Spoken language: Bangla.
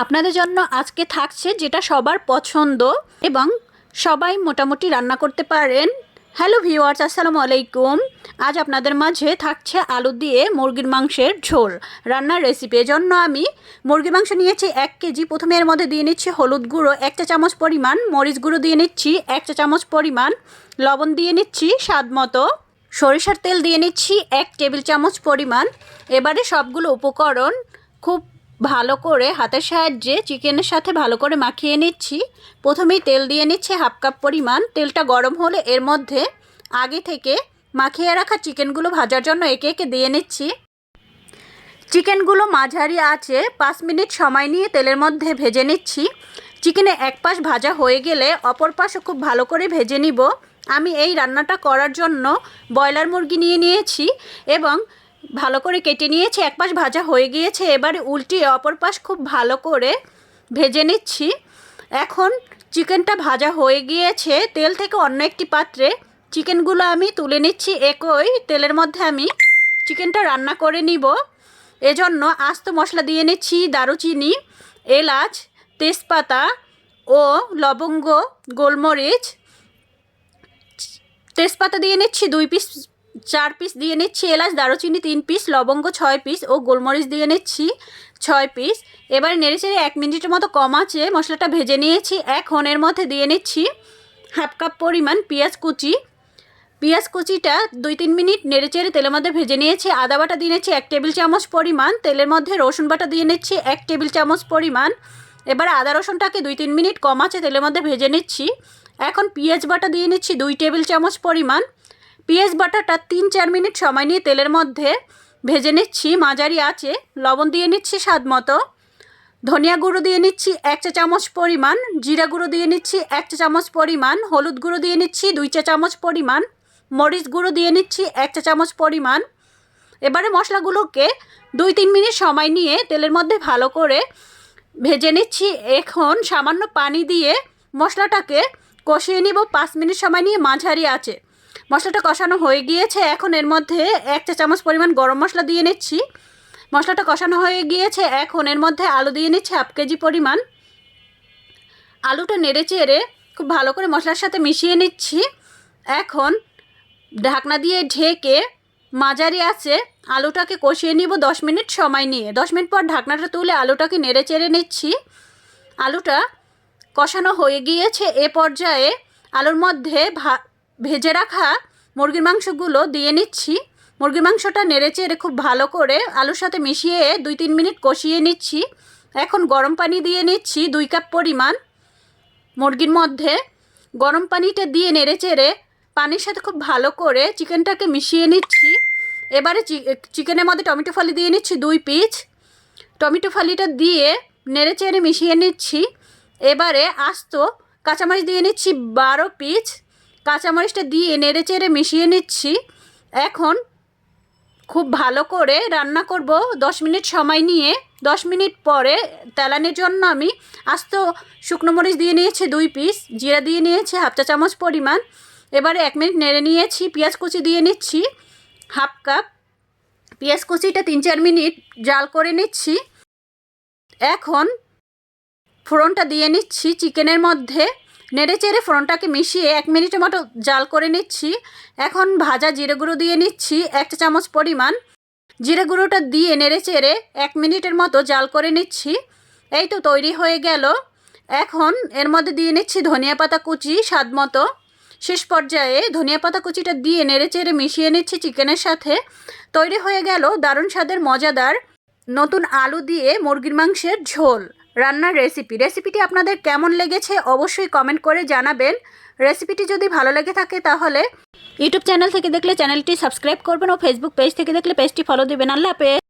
আপনাদের জন্য আজকে থাকছে যেটা সবার পছন্দ এবং সবাই মোটামুটি রান্না করতে পারেন। হ্যালো ভিউয়ার্স, আসসালামু আলাইকুম। আজ আপনাদের মাঝে থাকছে আলু দিয়ে মুরগির মাংসের ঝোল রান্নার রেসিপি। এজন্য আমি মুরগির মাংস নিয়েছি 1 কেজি। প্রথমে এর মধ্যে দিয়ে নিচ্ছি হলুদ গুঁড়ো 1 চা চামচ পরিমাণ, মরিচ গুঁড়ো দিয়ে নিচ্ছি 1 চা চামচ পরিমাণ, লবণ দিয়ে নিচ্ছি স্বাদ মতো, সরিষার তেল দিয়ে নিচ্ছি 1 টেবিল চামচ পরিমাণ। এবারে সবগুলো উপকরণ খুব ভালো করে হাতের সাহায্যে চিকেনের সাথে ভালো করে মাখিয়ে নিচ্ছি। প্রথমেই তেল দিয়ে নিচ্ছি হাফ কাপ পরিমাণ। তেলটা গরম হলে এর মধ্যে আগে থেকে মাখিয়ে রাখা চিকেনগুলো ভাজার জন্য একে একে দিয়ে নিচ্ছি। চিকেনগুলো মাঝারি আঁচে 5 মিনিট সময় নিয়ে তেলের মধ্যে ভেজে নিচ্ছি। চিকেনে এক পাশ ভাজা হয়ে গেলে অপর পাশও খুব ভালো করে ভেজে নিব। আমি এই রান্নাটা করার জন্য ব্রয়লার মুরগি নিয়েছি এবং ভালো করে কেটে নিয়েছি। এক পাশ ভাজা হয়ে গিয়েছে, এবারে উল্টিয়ে অপর পাশ খুব ভালো করে ভেজে নিচ্ছি। এখন চিকেনটা ভাজা হয়ে গিয়েছে, তেল থেকে অন্য একটি পাত্রে চিকেনগুলো আমি তুলে নিচ্ছি। একই তেলের মধ্যে আমি চিকেনটা রান্না করে নিব। এজন্য আস্ত মশলা দিয়ে নিচ্ছি দারুচিনি, এলাচ, তেজপাতা ও লবঙ্গ, গোলমরিচ। তেজপাতা দিয়ে নিচ্ছি 4 পিস দিয়ে নিচ্ছি, এলাচ দারুচিনি 3 পিস, লবঙ্গ 6 পিস ও গোলমরিচ দিয়ে নিচ্ছি 6 পিস। এবার নেড়েচেড়ে 1 মিনিটের মতো কম আঁচে মশলাটা ভেজে নিয়েছি। এখন এর মধ্যে দিয়ে নিচ্ছি হাফ কাপ পরিমাণ পেঁয়াজ কুচি। পেঁয়াজ কুচিটা 2-3 মিনিট নেড়েচেড়ে তেলের মধ্যে ভেজে নিয়েছি। আদা বাটা দিয়ে নিচ্ছি 1 টেবিল চামচ পরিমাণ। তেলের মধ্যে রসুন বাটা দিয়ে নিচ্ছি 1 টেবিল চামচ পরিমাণ। এবার আদা রসুনটাকে 2-3 মিনিট কম আঁচে তেলের মধ্যে ভেজে নিচ্ছি। এখন পেঁয়াজ বাটা দিয়ে নিচ্ছি 2 টেবিল চামচ পরিমাণ। পেঁয়াজ বাটাটা 3-4 মিনিট সময় নিয়ে তেলের মধ্যে ভেজে নিচ্ছি মাঝারি আঁচে। লবণ দিয়ে নিচ্ছি স্বাদ মতো, ধনিয়া গুঁড়ো দিয়ে নিচ্ছি 1 চা চামচ পরিমাণ, জিরা গুঁড়ো দিয়ে নিচ্ছি 1 চা চামচ পরিমাণ, হলুদ গুঁড়ো দিয়ে নিচ্ছি 2 চা চামচ পরিমাণ, মরিচ গুঁড়ো দিয়ে নিচ্ছি 1 চা চামচ পরিমাণ। এবারে মশলাগুলোকে 2-3 মিনিট সময় নিয়ে তেলের মধ্যে ভালো করে ভেজে নিচ্ছি। এখন সামান্য পানি দিয়ে মশলাটাকে কষিয়ে নিব 5 মিনিট সময় নিয়ে মাঝারি আঁচে। মশলাটা কষানো হয়ে গিয়েছে, এখন এর মধ্যে 1 চা চামচ পরিমাণ গরম মশলা দিয়ে নিচ্ছি। মশলাটা কষানো হয়ে গিয়েছে, এখন এর মধ্যে আলু দিয়ে নিচ্ছি হাফ কেজি পরিমাণ। আলুটা নেড়ে চেড়ে খুব ভালো করে মশলার সাথে মিশিয়ে নিচ্ছি। এখন ঢাকনা দিয়ে ঢেকে মাঝারি আঁচে আলুটাকে কষিয়ে নিব 10 মিনিট সময় নিয়ে। 10 মিনিট পর ঢাকনাটা তুলে আলুটাকে নেড়ে চেড়ে নিচ্ছি। আলুটা কষানো হয়ে গিয়েছে, এ পর্যায়ে আলুর মধ্যে ভেজে রাখা মুরগির মাংসগুলো দিয়ে নিচ্ছি। মুরগির মাংসটা নেড়ে চেড়ে খুব ভালো করে আলুর সাথে মিশিয়ে 2-3 মিনিট কষিয়ে নিচ্ছি। এখন গরম পানি দিয়ে নিচ্ছি 2 কাপ পরিমাণ। মুরগির মধ্যে গরম পানিটা দিয়ে নেড়ে চেড়ে পানির সাথে খুব ভালো করে চিকেনটাকে মিশিয়ে নিচ্ছি। এবারে চিকেনের মধ্যে টমেটো ফালি দিয়ে নিচ্ছি 2 পিস। টমেটো ফালিটা দিয়ে নেড়ে চেড়ে মিশিয়ে নিচ্ছি। এবারে আস্ত কাঁচামরিচ দিয়ে নিচ্ছি 12 পিস। কাঁচামরিচটা দিয়ে নেড়ে চেড়ে মিশিয়ে নিচ্ছি। এখন খুব ভালো করে রান্না করব 10 মিনিট সময় নিয়ে। 10 মিনিট পরে তেলানোর জন্য আমি আস্ত শুকনো মরিচ দিয়ে নিয়েছি 2 পিস, জিরা দিয়ে নিয়েছি হাফ চা চামচ পরিমাণ। এবারে 1 মিনিট নেড়ে নিয়েছি। পেঁয়াজ কুচি দিয়ে নিচ্ছি হাফ কাপ। পেঁয়াজ কুচিটা 3-4 মিনিট জাল করে নিচ্ছি। এখন ফোড়নটা দিয়ে নিচ্ছি চিকেনের মধ্যে। নেড়ে চেড়ে ফোড়নটাকে মিশিয়ে 1 মিনিটের মতো জাল করে নিচ্ছি। এখন ভাজা জিরে গুঁড়ো দিয়ে নিচ্ছি 1 চা চামচ পরিমাণ। জিরে গুঁড়োটা দিয়ে নেড়ে চেড়ে 1 মিনিটের মতো জাল করে নিচ্ছি। এই তো তৈরি হয়ে গেল। এখন এর মধ্যে দিয়ে নিচ্ছি ধনিয়া পাতা কুচি স্বাদ মতো। শেষ পর্যায়ে ধনিয়া পাতা কুচিটা দিয়ে নেড়ে চেড়ে মিশিয়ে নিচ্ছি চিকেনের সাথে। তৈরি হয়ে গেল দারুণ স্বাদের মজাদার নতুন আলু দিয়ে মুরগির মাংসের ঝোল রান্নার রেসিপি। রেসিপিটি আপনাদের কেমন লেগেছে অবশ্যই কমেন্ট করে জানাবেন। রেসিপিটি যদি ভালো লেগে থাকে তাহলে ইউটিউব চ্যানেল থেকে দেখলে চ্যানেলটি সাবস্ক্রাইব করবেন ও ফেসবুক পেজ থেকে দেখলে পেজটি ফলো দেবেন। আল্লাহ হাফেজ।